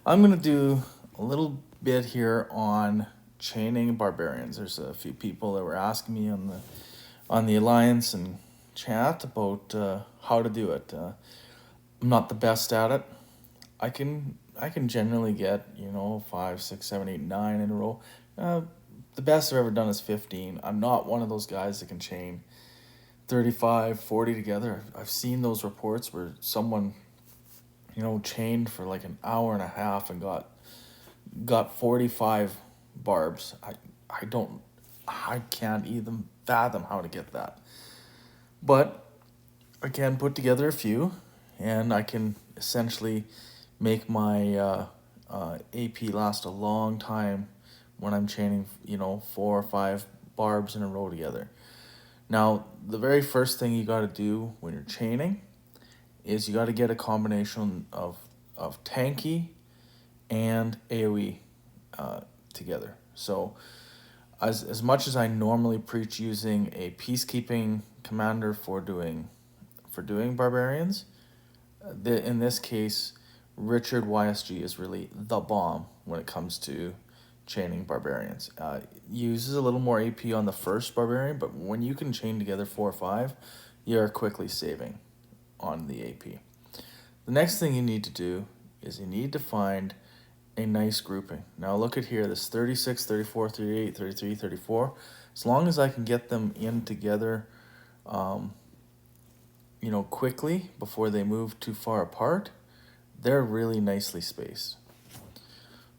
I'm going to do a little bit here on chaining barbarians. There's a few people that were asking me on the alliance and chat about how to do it. I'm not the best at it. I can generally get 5, 6, 7, 8, 9 in a row. Uh, the best I've ever done is 15. I'm not one of those guys that can chain 35, 40 together. I've seen those reports where someone chained for like an hour and a half and got 45 barbs. I can't even fathom how to get that. But I can put together a few, and I can essentially make my AP last a long time when I'm chaining, 4 or 5 barbs in a row together. Now, the very first thing you got to do when you're chaining is you got to get a combination of tanky and AoE together. So, as much as I normally preach using a peacekeeping commander for doing barbarians, in this case, Richard YSG is really the bomb when it comes to chaining barbarians. Uses a little more AP on the first barbarian, but when you can chain together 4 or 5, you are quickly saving on the AP. The next thing you need to do is you need to find a nice grouping. Now look at here, this 36, 34, 38, 33, 34. As long as I can get them in together quickly before they move too far apart, they're really nicely spaced.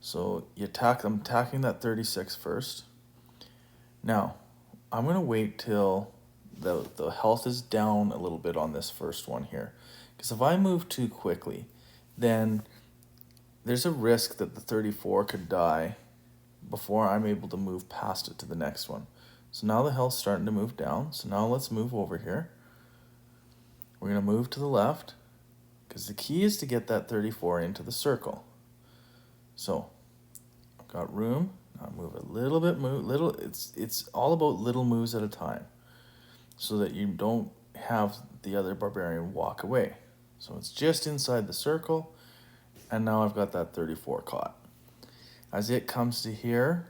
So I'm attacking that 36 first. Now, I'm going to wait till the health is down a little bit on this first one here. Because if I move too quickly, then there's a risk that the 34 could die before I'm able to move past it to the next one. So now the health's starting to move down. So now let's move over here. We're going to move to the left, because the key is to get that 34 into the circle. So I've got room. Now move a little bit, it's all about little moves at a time, so that you don't have the other barbarian walk away. So it's just inside the circle, and now I've got that 34 caught. As it comes to here,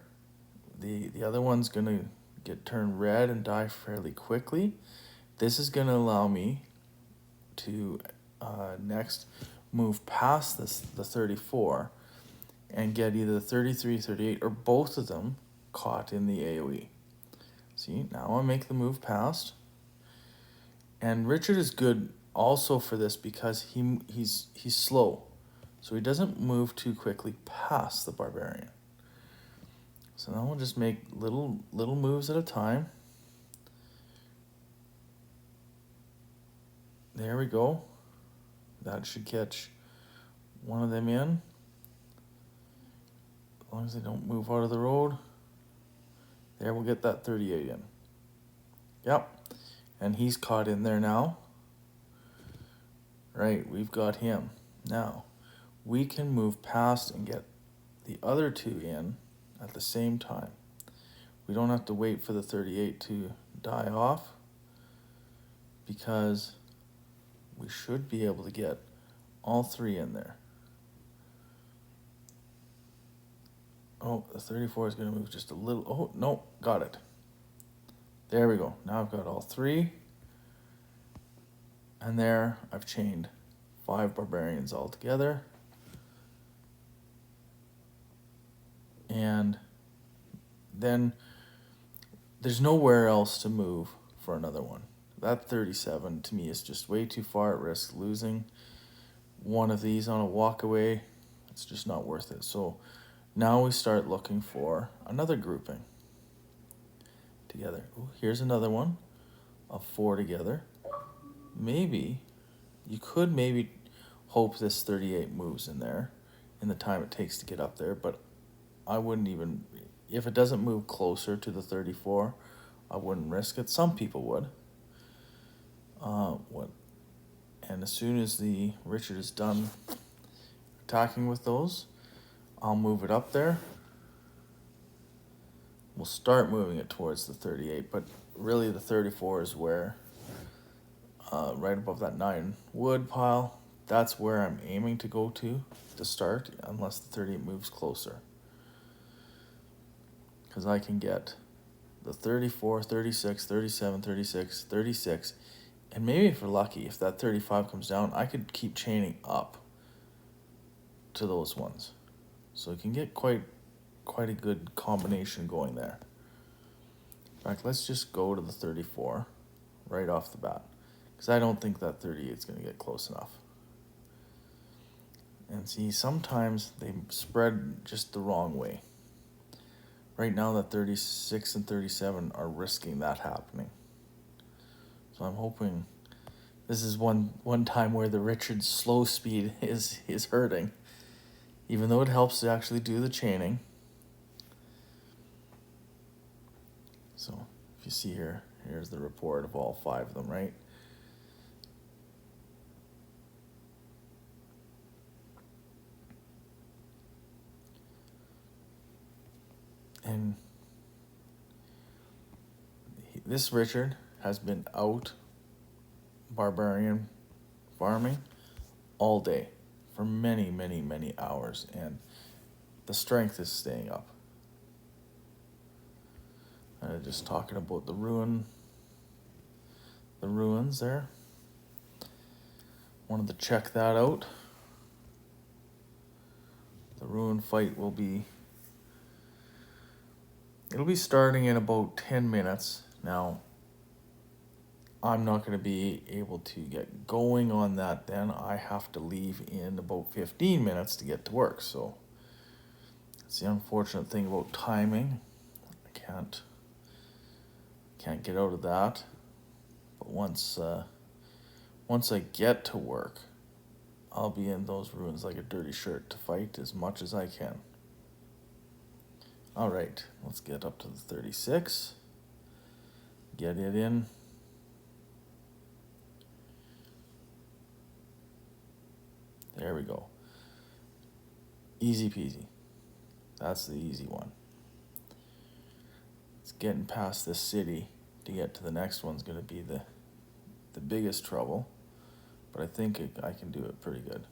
the other one's going to get turned red and die fairly quickly. This is going to allow me to next move past the 34 and get either the 33, 38, or both of them caught in the AoE. See, now I make the move past. And Richard is good also for this because he's slow. So he doesn't move too quickly past the barbarian. So now we'll just make little moves at a time. There we go. That should catch one of them in. As long as they don't move out of the road. There, we'll get that 38 in. Yep. And he's caught in there now. Right, we've got him. Now, we can move past and get the other two in at the same time. We don't have to wait for the 38 to die off, because we should be able to get all 3 in there. Oh, the 34 is going to move just a little. Oh, no, got it. There we go. Now I've got all 3. And there, I've chained 5 barbarians all together. And then there's nowhere else to move for another one. That 37 to me is just way too far at risk losing one of these on a walkaway. It's just not worth it. So now we start looking for another grouping together. Ooh, here's another one of 4 together. Maybe you could hope this 38 moves in there in the time it takes to get up there, but I wouldn't even, if it doesn't move closer to the 34, I wouldn't risk it. Some people would. And as soon as the Richard is done attacking with those, I'll move it up there. We'll start moving it towards the 38, but really the 34 is where, right above that 9 wood pile, that's where I'm aiming to go to start, unless the 38 moves closer. Because I can get the 34, 36, 37, 36, 36, and maybe if we're lucky, if that 35 comes down, I could keep chaining up to those ones. So you can get quite a good combination going there. In fact, let's just go to the 34 right off the bat, because I don't think that 38 is going to get close enough. And see, sometimes they spread just the wrong way. Right now, that 36 and 37 are risking that happening. So I'm hoping this is one time where the Richard slow speed is hurting, even though it helps to actually do the chaining. So if you see here, here's the report of all 5 of them, right? And this Richard has been out barbarian farming all day for many, many, many hours, and the strength is staying up. Just talking about the ruins there. Wanted to check that out. The ruin fight will be starting in about 10 minutes. Now, I'm not going to be able to get going on that then. I have to leave in about 15 minutes to get to work. So it's the unfortunate thing about timing. I can't get out of that. But once I get to work, I'll be in those ruins like a dirty shirt to fight as much as I can. All right, let's get up to the 36. Get it in. There we go. Easy peasy. That's the easy one. It's getting past this city to get to the next one's going to be the biggest trouble. But I think I can do it pretty good.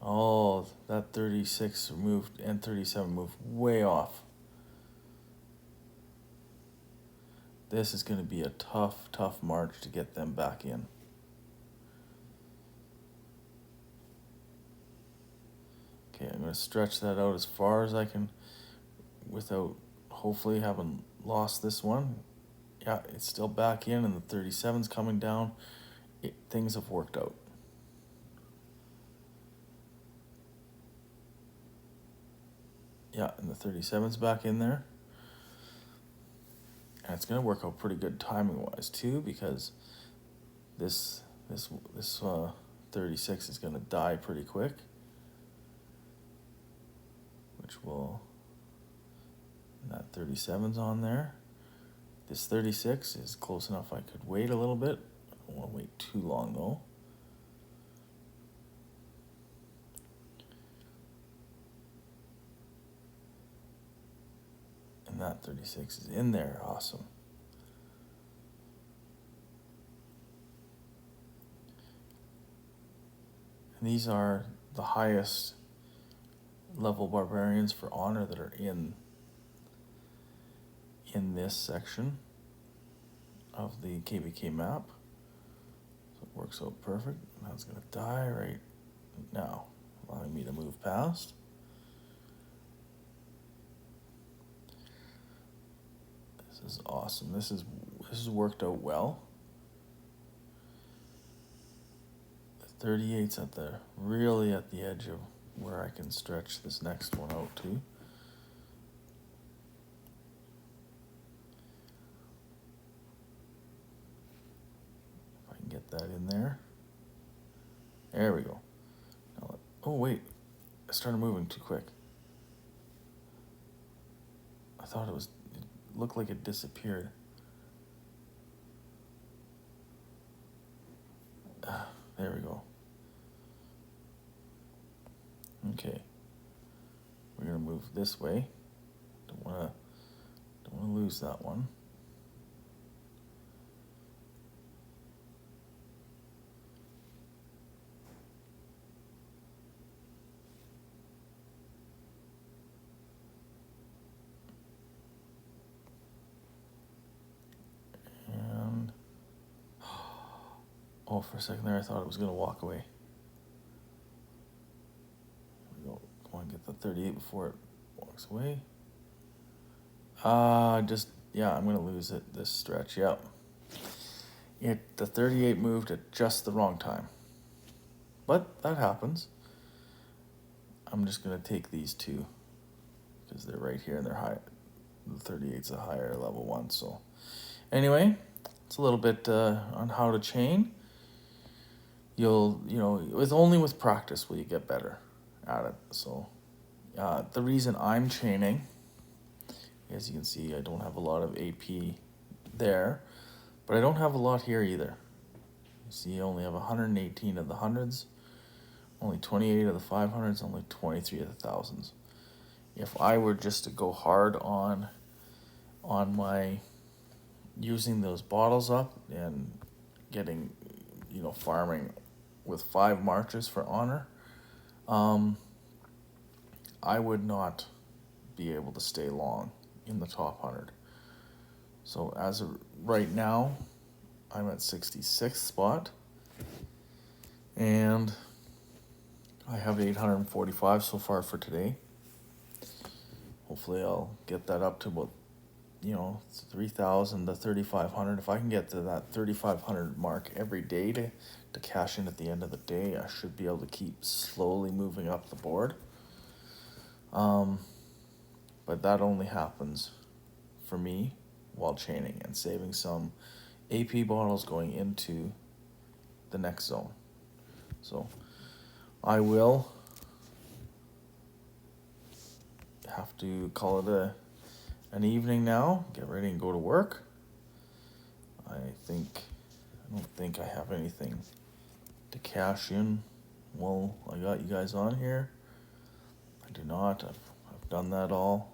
Oh, that 36 moved and 37 moved way off. This is going to be a tough march to get them back in. Okay, I'm going to stretch that out as far as I can without hopefully having lost this one. Yeah, it's still back in, and the 37's coming down. Things have worked out. Yeah, and the 37's back in there. And it's going to work out pretty good timing-wise, too, because this 36 is going to die pretty quick. Which will... And that 37's on there. This 36 is close enough I could wait a little bit. I don't want to wait too long, though. And that 36 is in there. Awesome. And these are the highest level barbarians for honor that are in this section of the KVK map. So it works out perfect. Now it's going to die right now, allowing me to move past. This is awesome. This has worked out well. The 38's really at the edge of where I can stretch this next one out to. If I can get that in there. There we go. Oh wait, I started moving too quick. I thought it looked like it disappeared. There we go. Okay. We're gonna move this way. Don't wanna lose that one. Oh, for a second there, I thought it was going to walk away. Go on, get the 38 before it walks away. I'm going to lose it this stretch. Yep. The 38 moved at just the wrong time. But that happens. I'm just going to take these two because they're right here and they're high. The 38's a higher level one. So anyway, it's a little bit on how to chain. It's only with practice will you get better at it. So the reason I'm chaining, as you can see, I don't have a lot of AP there, but I don't have a lot here either. You see, I only have 118 of the hundreds, only 28 of the 500s, only 23 of the thousands. If I were just to go hard on my using those bottles up and getting, farming with 5 marches for honor, I would not be able to stay long in the top 100. So as of right now, I'm at 66th spot, and I have 845 so far for today. Hopefully I'll get that up to about 3,000 to 3,500. If I can get to that 3,500 mark every day to cash in at the end of the day, I should be able to keep slowly moving up the board. But that only happens for me while chaining and saving some AP bottles going into the next zone. So I will have to call it an evening now, get ready and go to work. I don't think I have anything to cash in while I got you guys on here. I do not. I've done that all.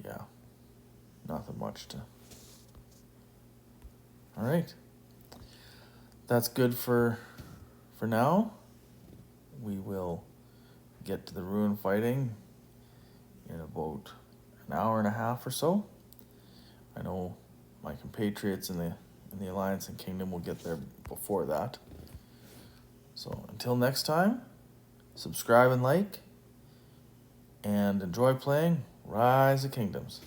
Yeah, nothing much to. All right, that's good for now. We will get to the ruin fighting in about an hour and a half or so. I know my compatriots in the Alliance and Kingdom will get there before that. So until next time, subscribe and like, and enjoy playing Rise of Kingdoms.